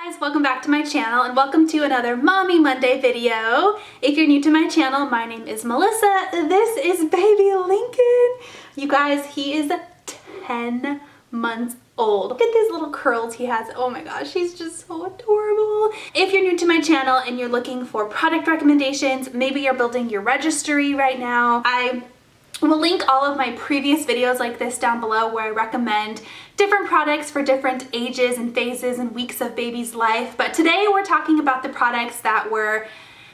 Guys, welcome back to my channel and welcome to another Mommy Monday video. If you're new to my channel, my name is Melissa. This is baby Lincoln. You guys, he is 10 months old. Look at these little curls he has. Oh my gosh, he's just so adorable. If you're new to my channel and you're looking for product recommendations, maybe you're building your registry right now, I will link all of my previous videos like this down below where I recommend different products for different ages and phases and weeks of baby's life. But today we're talking about the products that were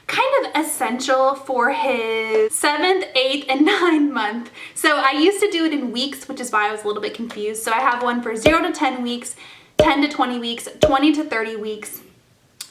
kind of essential for his 7th, 8th, and 9th month. So I used to do it in weeks, which is why I was a little bit confused. So I have one for 0 to 10 weeks, 10 to 20 weeks, 20 to 30 weeks.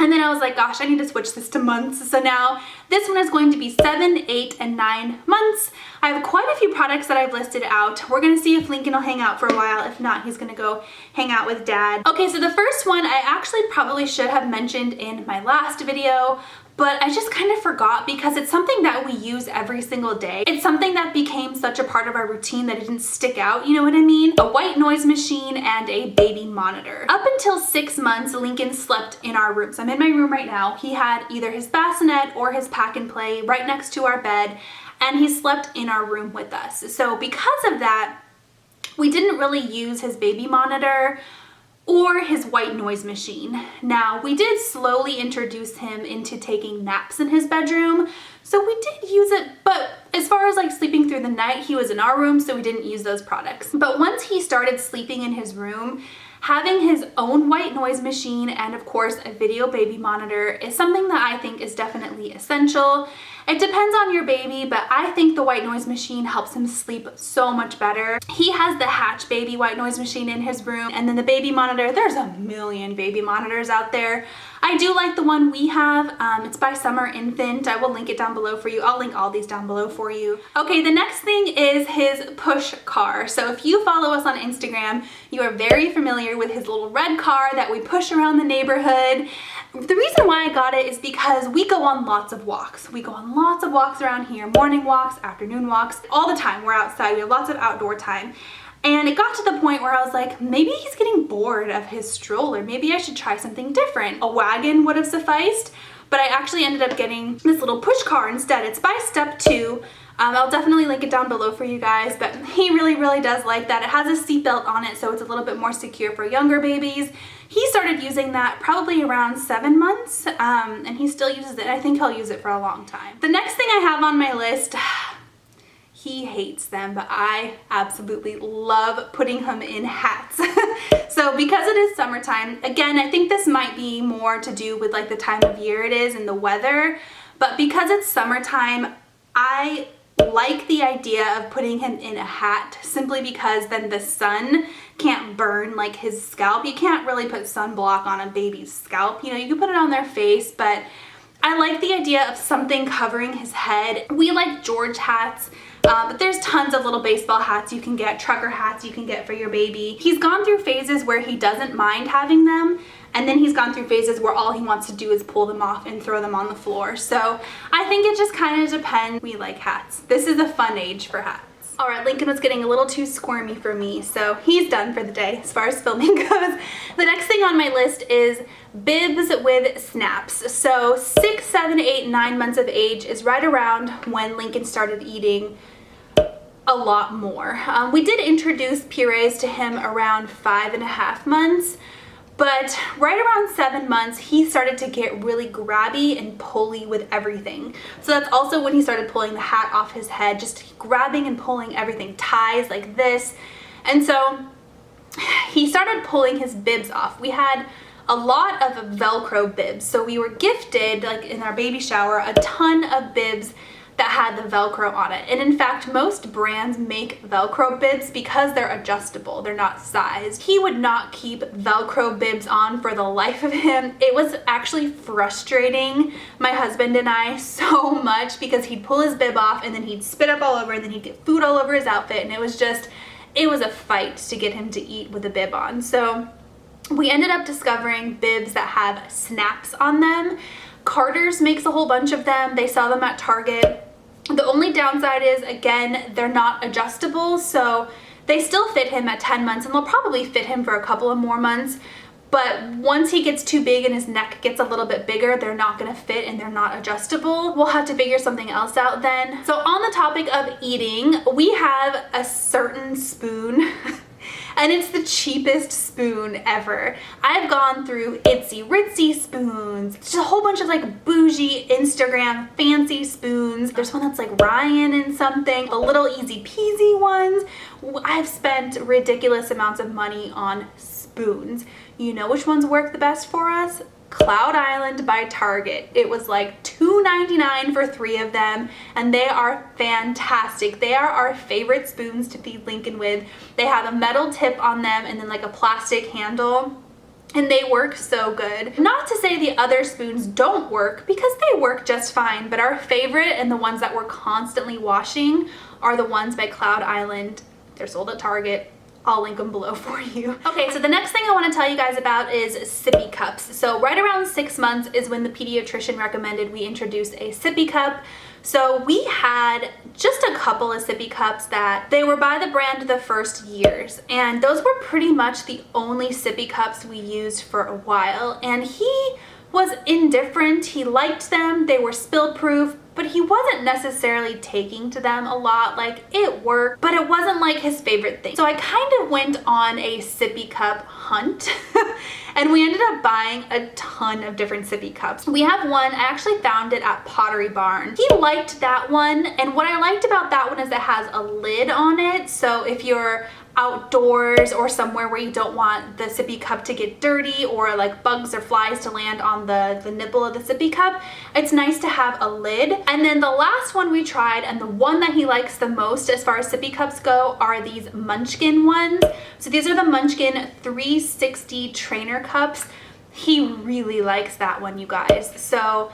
And then I was like, gosh, I need to switch this to months. So now this one is going to be 7, 8, and 9 months. I have quite a few products that I've listed out. We're gonna see if Lincoln will hang out for a while. If not, he's gonna go hang out with Dad. Okay, so the first one I actually probably should have mentioned in my last video, but I just kind of forgot because it's something that we use every single day. It's something that became such a part of our routine that it didn't stick out, you know what I mean? A white noise machine and a baby monitor. Up until 6 months, Lincoln slept in our room. So I'm in my room right now. He had either his bassinet or his pack and play right next to our bed, and he slept in our room with us. So because of that, we didn't really use his baby monitor or his white noise machine. Now, we did slowly introduce him into taking naps in his bedroom, so we did use it, but as far as like sleeping through the night, he was in our room, so we didn't use those products. But once he started sleeping in his room, having his own white noise machine and of course a video baby monitor is something that I think is definitely essential. It depends on your baby, but I think the white noise machine helps him sleep so much better. He has the Hatch baby white noise machine in his room, and then the baby monitor, there's a million baby monitors out there. I do like the one we have. It's by Summer Infant. I will link it down below for you. I'll link all these down below for you. Okay, the next thing is his push car. So if you follow us on Instagram, you are very familiar with his little red car that we push around the neighborhood. The reason why I got it is because we go on lots of walks. We go on lots of walks around here, morning walks, afternoon walks, all the time. We're outside, we have lots of outdoor time. And it got to the point where I was like, maybe he's getting bored of his stroller. Maybe I should try something different. A wagon would have sufficed, but I actually ended up getting this little push car instead. It's by Step 2. I'll definitely link it down below for you guys, but he really does like that. It has a seatbelt on it, so it's a little bit more secure for younger babies. He started using that probably around 7 months, and he still uses it. I think he'll use it for a long time. The next thing I have on my list, he hates them, but I absolutely love putting him in hats. So because it is summertime, again, I think this might be more to do with like the time of year it is and the weather, but because it's summertime, I like the idea of putting him in a hat simply because then the sun can't burn like his scalp. You can't really put sunblock on a baby's scalp. You know, you can put it on their face, but I like the idea of something covering his head. We like George hats, but there's tons of little baseball hats you can get, trucker hats you can get for your baby. He's gone through phases where he doesn't mind having them, and then he's gone through phases where all he wants to do is pull them off and throw them on the floor. So I think it just kind of depends. We like hats. This is a fun age for hats. All right, Lincoln was getting a little too squirmy for me, so he's done for the day as far as filming goes. The next thing on my list is bibs with snaps. So 6, 7, 8, 9 months of age is right around when Lincoln started eating a lot more. We did introduce purees to him around 5.5 months, but right around 7 months, he started to get really grabby and pully with everything. So that's also when he started pulling the hat off his head, just grabbing and pulling everything, ties like this. And so he started pulling his bibs off. We had a lot of Velcro bibs. So we were gifted, like in our baby shower, a ton of bibs that had the Velcro on it. And in fact, most brands make Velcro bibs because they're adjustable, they're not sized. He would not keep Velcro bibs on for the life of him. It was actually frustrating my husband and I so much because he'd pull his bib off and then he'd spit up all over and then he'd get food all over his outfit, and it was a fight to get him to eat with a bib on. So we ended up discovering bibs that have snaps on them. Carter's makes a whole bunch of them. They sell them at Target. The only downside is, again, they're not adjustable, so they still fit him at 10 months, and they'll probably fit him for a couple of more months, but once he gets too big and his neck gets a little bit bigger, they're not gonna fit and they're not adjustable. We'll have to figure something else out then. So on the topic of eating, we have a certain spoon and it's the cheapest spoon ever. I've gone through itsy ritzy spoons, just a whole bunch of like bougie Instagram fancy spoons. There's one that's like Ryan and something, the little easy peasy ones. I've spent ridiculous amounts of money on spoons. You know which ones work the best for us? Cloud Island by Target. It was like $2.99 for 3 of them, and they are fantastic. They are our favorite spoons to feed Lincoln with. They have a metal tip on them and then like a plastic handle, and they work so good. Not to say the other spoons don't work, because they work just fine, but our favorite and the ones that we're constantly washing are the ones by Cloud Island. They're sold at Target. I'll link them below for you. Okay, so the next thing I want to tell you guys about is Sippy Cups. So right around 6 months is when the pediatrician recommended we introduce a Sippy Cup. So we had just a couple of Sippy Cups that they were by the brand the first years, and those were pretty much the only Sippy Cups we used for a while, and he was indifferent. He liked them, they were spill proof, but he wasn't necessarily taking to them a lot. Like, it worked, but it wasn't like his favorite thing. So I kind of went on a Sippy Cup hunt and we ended up buying a ton of different Sippy Cups. We have one, I actually found it at Pottery Barn. He liked that one, and what I liked about that one is it has a lid on it, so if you're outdoors or somewhere where you don't want the sippy cup to get dirty or like bugs or flies to land on the nipple of the sippy cup, it's nice to have a lid. And then the last one we tried, and the one that he likes the most as far as sippy cups go, are these Munchkin ones. So these are the Munchkin 360 trainer cups. He really likes that one, you guys. So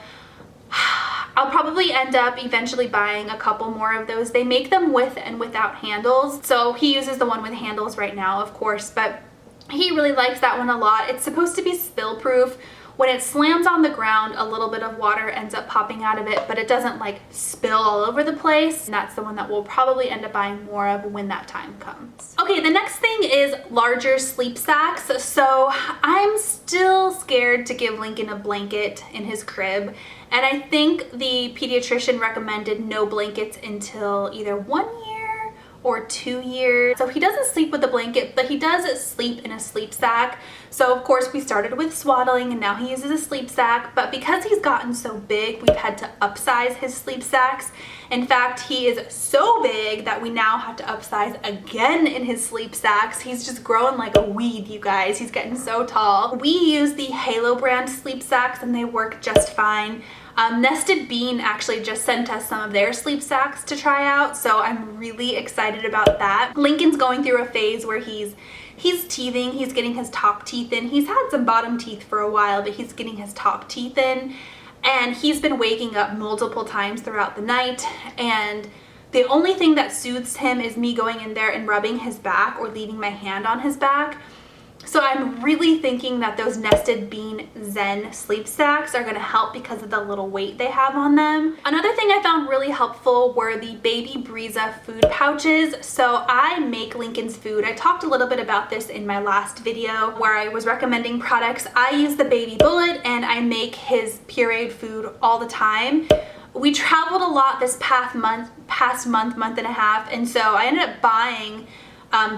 I'll probably end up eventually buying a couple more of those. They make them with and without handles. So he uses the one with handles right now, of course, but he really likes that one a lot. It's supposed to be spill proof. When it slams on the ground, a little bit of water ends up popping out of it, but it doesn't like spill all over the place. And that's the one that we'll probably end up buying more of when that time comes. Okay, the next thing is larger sleep sacks. So I'm still scared to give Lincoln a blanket in his crib. And I think the pediatrician recommended no blankets until either 1 year or 2 years. So he doesn't sleep with a blanket, but he does sleep in a sleep sack. So of course we started with swaddling and now he uses a sleep sack, but because he's gotten so big, we've had to upsize his sleep sacks. In fact, he is so big that we now have to upsize again in his sleep sacks. He's just growing like a weed, you guys. He's getting so tall. We use the Halo brand sleep sacks and they work just fine. Nested Bean actually just sent us some of their sleep sacks to try out, so I'm really excited about that. Lincoln's going through a phase where he's teething, he's getting his top teeth in. He's had some bottom teeth for a while, but he's getting his top teeth in, and he's been waking up multiple times throughout the night, and the only thing that soothes him is me going in there and rubbing his back or leaving my hand on his back. So I'm really thinking that those Nested Bean Zen sleep sacks are gonna help because of the little weight they have on them. Another thing I found really helpful were the Baby Breeza food pouches. So I make Lincoln's food. I talked a little bit about this in my last video where I was recommending products. I use the Baby Bullet and I make his pureed food all the time. We traveled a lot this past month and a half, and so I ended up buying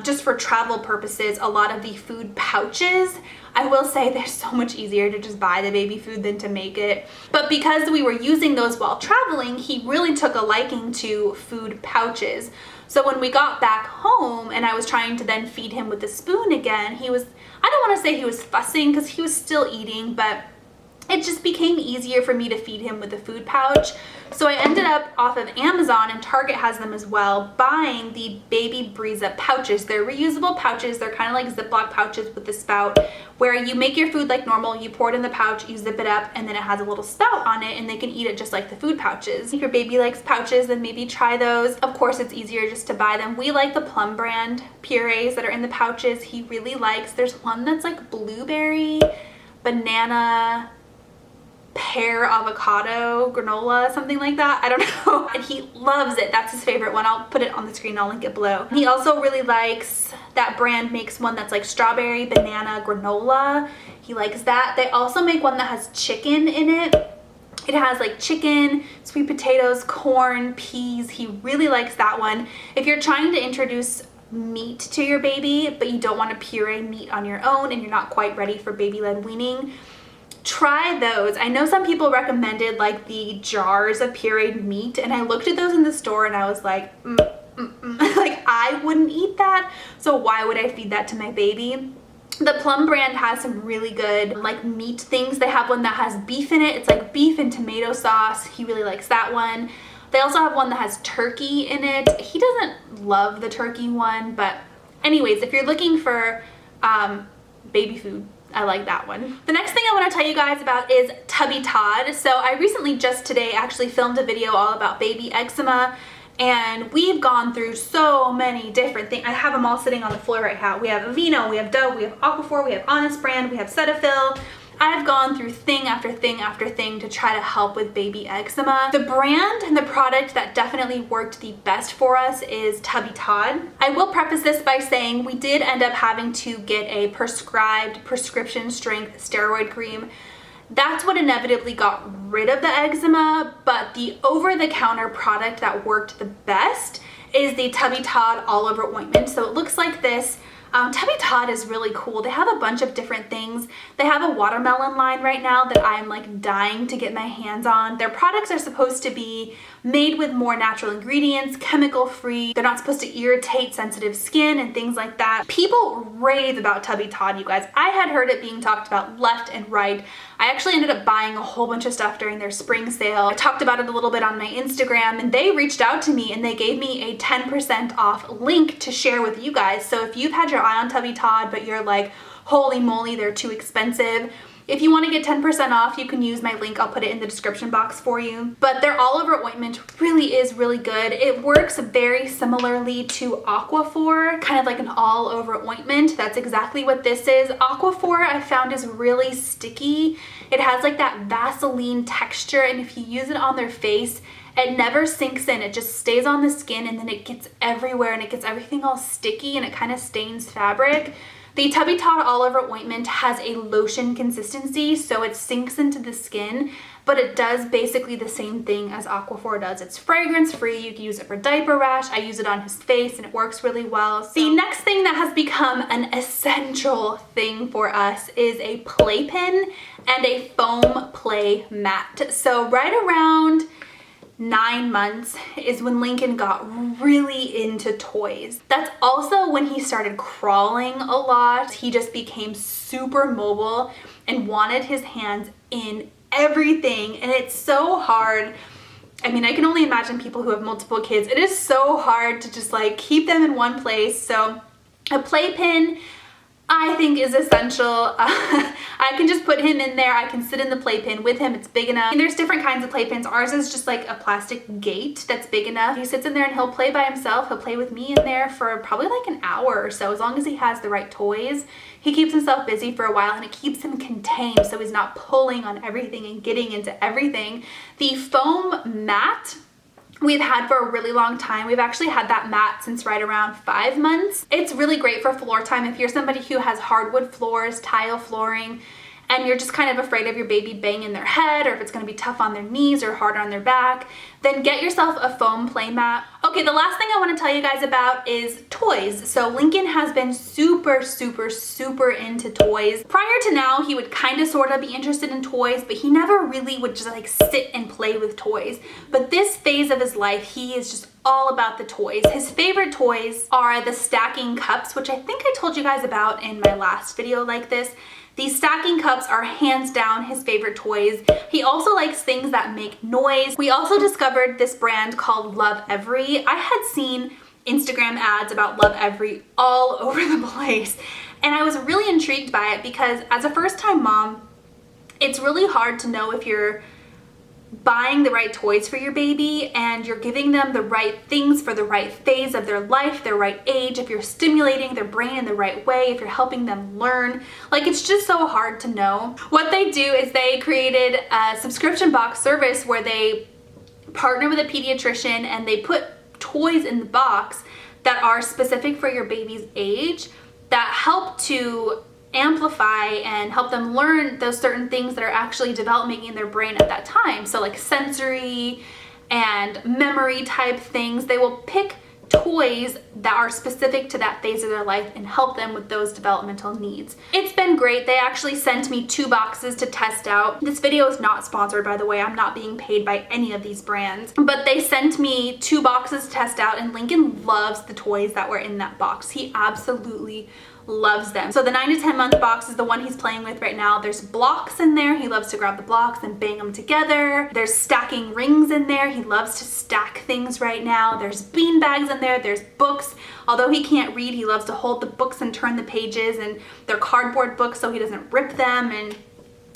just for travel purposes, a lot of the food pouches. I will say they're so much easier to just buy the baby food than to make it. But because we were using those while traveling, he really took a liking to food pouches. So when we got back home and I was trying to then feed him with the spoon again, I don't want to say he was fussing because he was still eating, but it just became easier for me to feed him with the food pouch. So I ended up off of Amazon, and Target has them as well, buying the Baby Breeza pouches. They're reusable pouches. They're kind of like Ziploc pouches with the spout, where you make your food like normal, you pour it in the pouch, you zip it up, and then it has a little spout on it, and they can eat it just like the food pouches. If your baby likes pouches, then maybe try those. Of course, it's easier just to buy them. We like the Plum brand purees that are in the pouches. He really likes. There's one that's like blueberry, banana, pear avocado granola, something like that. I don't know. And he loves it. That's his favorite one. I'll put it on the screen. I'll link it below. He also really likes, that brand makes one that's like strawberry banana granola. He likes that. They also make one that has chicken in it. It has like chicken, sweet potatoes, corn, peas. He really likes that one. If you're trying to introduce meat to your baby, but you don't want to puree meat on your own and you're not quite ready for baby-led weaning, try those. I know some people recommended like the jars of pureed meat, and I looked at those in the store and I was like, like I wouldn't eat that, so why would I feed that to my baby? The Plum brand has some really good like meat things. They have one that has beef in it. It's like beef and tomato sauce. He really likes that one. They also have one that has turkey in it. He doesn't love the turkey one, but anyways, if you're looking for baby food, I like that one. The next thing I want to tell you guys about is Tubby Todd. So I recently, just today, actually filmed a video all about baby eczema, and we've gone through so many different things. I have them all sitting on the floor right now. We have Aveeno, we have Dove, we have Aquaphor, we have Honest Brand, we have Cetaphil. I've gone through thing after thing after thing to try to help with baby eczema. The brand and the product that definitely worked the best for us is Tubby Todd. I will preface this by saying we did end up having to get a prescribed prescription strength steroid cream. That's what inevitably got rid of the eczema, but the over-the-counter product that worked the best is the Tubby Todd all-over ointment. So it looks like this. Tubby Todd is really cool. They have a bunch of different things. They have a watermelon line right now that I'm like dying to get my hands on. Their products are supposed to be made with more natural ingredients, chemical free. They're not supposed to irritate sensitive skin and things like that. People rave about Tubby Todd, you guys. I had heard it being talked about left and right. I actually ended up buying a whole bunch of stuff during their spring sale. I talked about it a little bit on my Instagram, and they reached out to me and they gave me a 10% off link to share with you guys. So if you've had your eye on Tubby Todd, but you're like, holy moly, they're too expensive, if you want to get 10% off, you can use my link. I'll put it in the description box for you. But their all-over ointment really is really good. It works very similarly to Aquaphor, kind of like an all-over ointment. That's exactly what this is. Aquaphor I found is really sticky. It has like that Vaseline texture, and if you use it on their face, it never sinks in. It just stays on the skin, and then it gets everywhere, and it gets everything all sticky, and it kind of stains fabric. The Tubby Todd all-over ointment has a lotion consistency, so it sinks into the skin, but it does basically the same thing as Aquaphor does. It's fragrance-free. You can use it for diaper rash. I use it on his face, and it works really well. So the next thing that has become an essential thing for us is a playpen and a foam play mat. So right around 9 months is when Lincoln got really into toys. That's also when he started crawling a lot. He just became super mobile and wanted his hands in everything, and it's so hard. I mean, I can only imagine people who have multiple kids. It is so hard to just like keep them in one place. So a playpen, I think, is essential. I can just put him in there. I can sit in the playpen with him. It's big enough. And there's different kinds of playpens. Ours is just like a plastic gate that's big enough. He sits in there and he'll play by himself. He'll play with me in there for probably like an hour or so, as long as he has the right toys. He keeps himself busy for a while, and it keeps him contained so he's not pulling on everything and getting into everything. The foam mat we've had for a really long time. We've actually had that mat since right around 5 months. It's really great for floor time. If you're somebody who has hardwood floors, tile flooring, and you're just kind of afraid of your baby banging their head, or if it's going to be tough on their knees or hard on their back, then get yourself a foam play mat. Okay, the last thing I want to tell you guys about is toys. So Lincoln has been super, super, super into toys. Prior to now, he would kind of sort of be interested in toys, but he never really would just like sit and play with toys. But this phase of his life, he is just all about the toys. His favorite toys are the stacking cups, which I think I told you guys about in my last video like this. These stacking cups are hands down his favorite toys. He also likes things that make noise. We also discovered this brand called Lovevery. I had seen Instagram ads about Lovevery all over the place, and I was really intrigued by it because as a first-time mom, it's really hard to know if you're buying the right toys for your baby and you're giving them the right things for the right phase of their life, their right age, if you're stimulating their brain in the right way, if you're helping them learn, like it's just so hard to know. What they do is they created a subscription box service where they partner with a pediatrician and they put toys in the box that are specific for your baby's age that help to amplify and help them learn those certain things that are actually developing in their brain at that time. So like sensory and memory type things. They will pick toys that are specific to that phase of their life and help them with those developmental needs. It's been great. They actually sent me 2 boxes to test out. This video is not sponsored, by the way. I'm not being paid by any of these brands, but they sent me 2 boxes to test out and Lincoln loves the toys that were in that box. He absolutely loves them. So the 9 to 10 month box is the one he's playing with right now. There's blocks in there. He loves to grab the blocks and bang them together. There's stacking rings in there. He loves to stack things right now. There's bean bags in there. There's books. Although he can't read, he loves to hold the books and turn the pages, and they're cardboard books so he doesn't rip them. And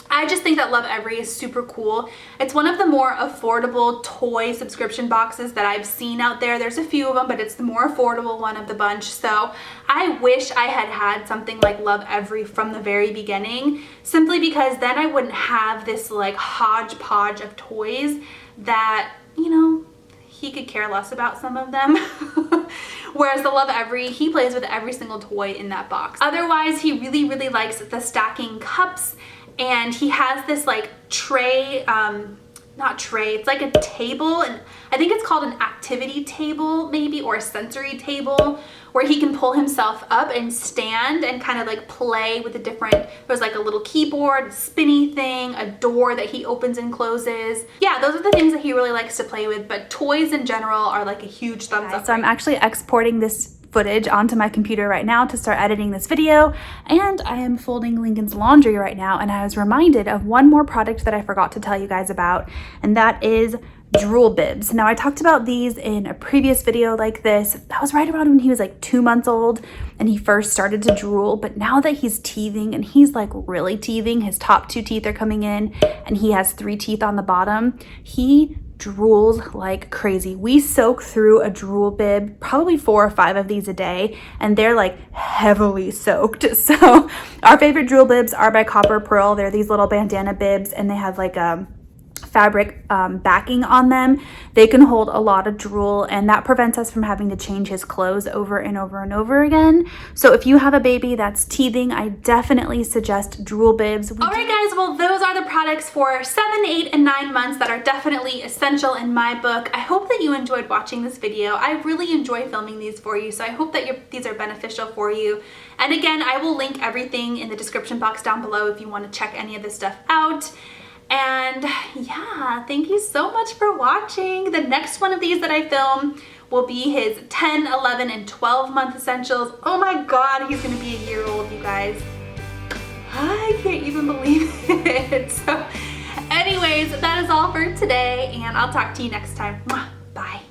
I just think that Lovevery is super cool. It's one of the more affordable toy subscription boxes that I've seen out there. There's a few of them, but it's the more affordable one of the bunch. So I wish I had had something like Lovevery from the very beginning, simply because then I wouldn't have this like hodgepodge of toys that, you know, he could care less about some of them. Whereas the Lovevery, he plays with every single toy in that box. Otherwise, he really, really likes the stacking cups. And he has this like tray, not tray, it's like a table, and I think it's called an activity table maybe, or a sensory table, where he can pull himself up and stand and kind of like play with the different, there's like a little keyboard, spinny thing, a door that he opens and closes. Yeah, those are the things that he really likes to play with, but toys in general are like a huge thumbs up. So I'm actually exporting this footage onto my computer right now to start editing this video, and I am folding Lincoln's laundry right now, and I was reminded of one more product that I forgot to tell you guys about, and that is drool bibs. Now I talked about these in a previous video like this. That was right around when he was like 2 months old and he first started to drool, but now that he's teething, and he's like really teething, his top 2 teeth are coming in and he has 3 teeth on the bottom, he drools like crazy. We soak through a drool bib, probably 4 or 5 of these a day, and they're like heavily soaked. So our favorite drool bibs are by Copper Pearl. They're these little bandana bibs, and they have like a fabric backing on them. They can hold a lot of drool, and that prevents us from having to change his clothes over and over and over again. So if you have a baby that's teething, I definitely suggest drool bibs. All right guys, well those are the products for 7, 8, and 9 months that are definitely essential in my book. I hope that you enjoyed watching this video. I really enjoy filming these for you, so I hope that these are beneficial for you. And again, I will link everything in the description box down below if you want to check any of this stuff out. And yeah, thank you so much for watching. The next one of these that I film will be his 10, 11, and 12 month essentials. Oh my God, he's gonna be a year old, you guys. I can't even believe it. So anyways, that is all for today, and I'll talk to you next time. Bye.